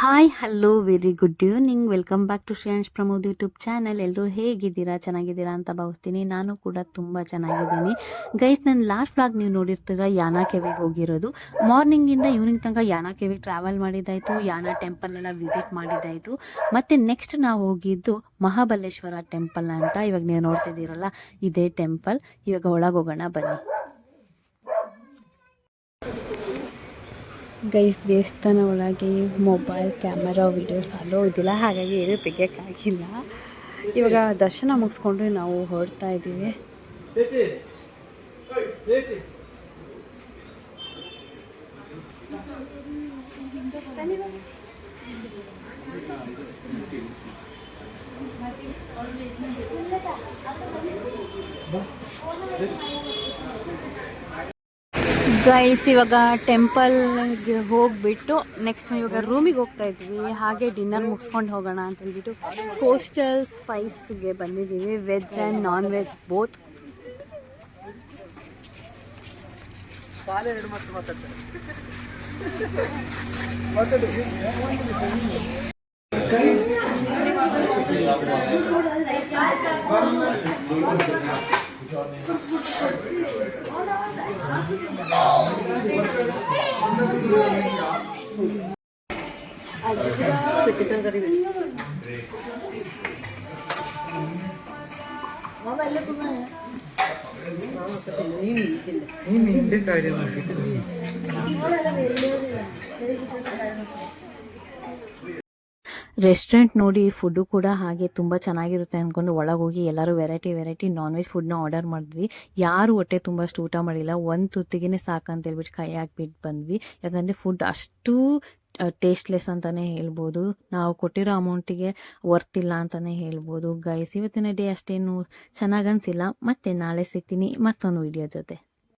Hi hello very good evening welcome back to Shreyansh Pramod YouTube channel. ಎಲ್ಲರೂ ಹೇಗಿದ್ದೀರಾ? ಚೆನ್ನಾಗಿದ್ದೀರಾ ಅಂತ ಭಾವಿಸ್ತೀನಿ. ನಾನು ಕೂಡ ತುಂಬ ಚೆನ್ನಾಗಿದ್ದೀನಿ. ಗೈಸ್, ನನ್ನ ಲಾಸ್ಟ್ ವ್ಲಾಗ್ ನೀವು ನೋಡಿರ್ತೀರ ಯಾನಾ ಕೆವಿಗೆ ಹೋಗಿರೋದು. ಮಾರ್ನಿಂಗಿಂದ ಈವ್ನಿಂಗ್ ತನಕ ಯಾನಾ ಕೆವಿಗೆ ಟ್ರಾವೆಲ್ ಮಾಡಿದ್ದಾಯಿತು, ಯಾನಾ ಟೆಂಪಲ್ ಎಲ್ಲ ವಿಸಿಟ್ ಮಾಡಿದ್ದಾಯಿತು. ಮತ್ತು ನೆಕ್ಸ್ಟ್ ನಾವು ಹೋಗಿದ್ದು ಮಹಾಬಲೇಶ್ವರ ಟೆಂಪಲ್ ಅಂತ. ಇವಾಗ ನೀವು ನೋಡ್ತಿದ್ದೀರಲ್ಲ, ಇದೇ ಟೆಂಪಲ್. ಇವಾಗ ಒಳಗೆ ಹೋಗೋಣ ಬನ್ನಿ. ಗೈಸ್, ದೇವಸ್ಥಾನ ಒಳಗೆ ಮೊಬೈಲ್ ಕ್ಯಾಮರಾ ವೀಡಿಯೋಸ್ ಅಲೋ ಇದ್ದಿಲ್ಲ, ಹಾಗಾಗಿ ಏನೂ ತೆಗಿಯೋಕ್ಕಾಗಿಲ್ಲ. ಇವಾಗ ದರ್ಶನ ಮುಗಿಸ್ಕೊಂಡು ನಾವು ಹೊರಡ್ತಾ ಇದ್ದೀವಿ. ಗೈಸ್, ಇವಾಗ ಟೆಂಪಲ್ಗೆ ಹೋಗಿಬಿಟ್ಟು ನೆಕ್ಸ್ಟ್ ಇವಾಗ ರೂಮಿಗೆ ಹೋಗ್ತಾ ಇದ್ವಿ. ಹಾಗೆ ಡಿನ್ನರ್ ಮುಗಿಸ್ಕೊಂಡು ಹೋಗೋಣ ಅಂತ ಹೇಳ್ಬಿಟ್ಟು ಕೋಸ್ಟಲ್ ಸ್ಪೈಸ್ಗೆ ಬಂದಿದ್ದೀವಿ. Veg and non veg both. Restaurant ನೋಡಿ ಫುಡ್ಡು ಕೂಡ ಹಾಗೆ ತುಂಬ ಚೆನ್ನಾಗಿರುತ್ತೆ ಅಂದ್ಕೊಂಡು ಒಳಗೆ ಹೋಗಿ ಎಲ್ಲರೂ ವೆರೈಟಿ ನಾನ್ ವೆಜ್ ಫುಡ್ನ ಆರ್ಡರ್ ಮಾಡಿದ್ವಿ. ಯಾರು ಹೊಟ್ಟೆ ತುಂಬ ಊಟ ಮಾಡಿಲ್ಲ, ಒಂದು ತುತ್ತಿಗೆ ಸಾಕಂತ ಹೇಳ್ಬಿಟ್ಟು ಕೈ ಹಾಕ್ಬಿಟ್ಟು ಬಂದ್ವಿ. ಯಾಕಂದರೆ ಫುಡ್ ಅಷ್ಟು ಟೇಸ್ಟ್ಲೆಸ್ ಅಂತಲೇ ಹೇಳ್ಬೋದು. ನಾವು ಕೊಟ್ಟಿರೋ ಅಮೌಂಟಿಗೆ ವರ್ತಿಲ್ಲ ಅಂತಲೇ ಹೇಳ್ಬೋದು. ಗೈಸ್, ಇವತ್ತಿನ ಡೇ ಅಷ್ಟೇನು ಚೆನ್ನಾಗನ್ಸಿಲ್ಲ. ಮತ್ತೆ ನಾಳೆ ಸಿಗ್ತೀನಿ ಮತ್ತೊಂದು ವಿಡಿಯೋ ಜೊತೆ.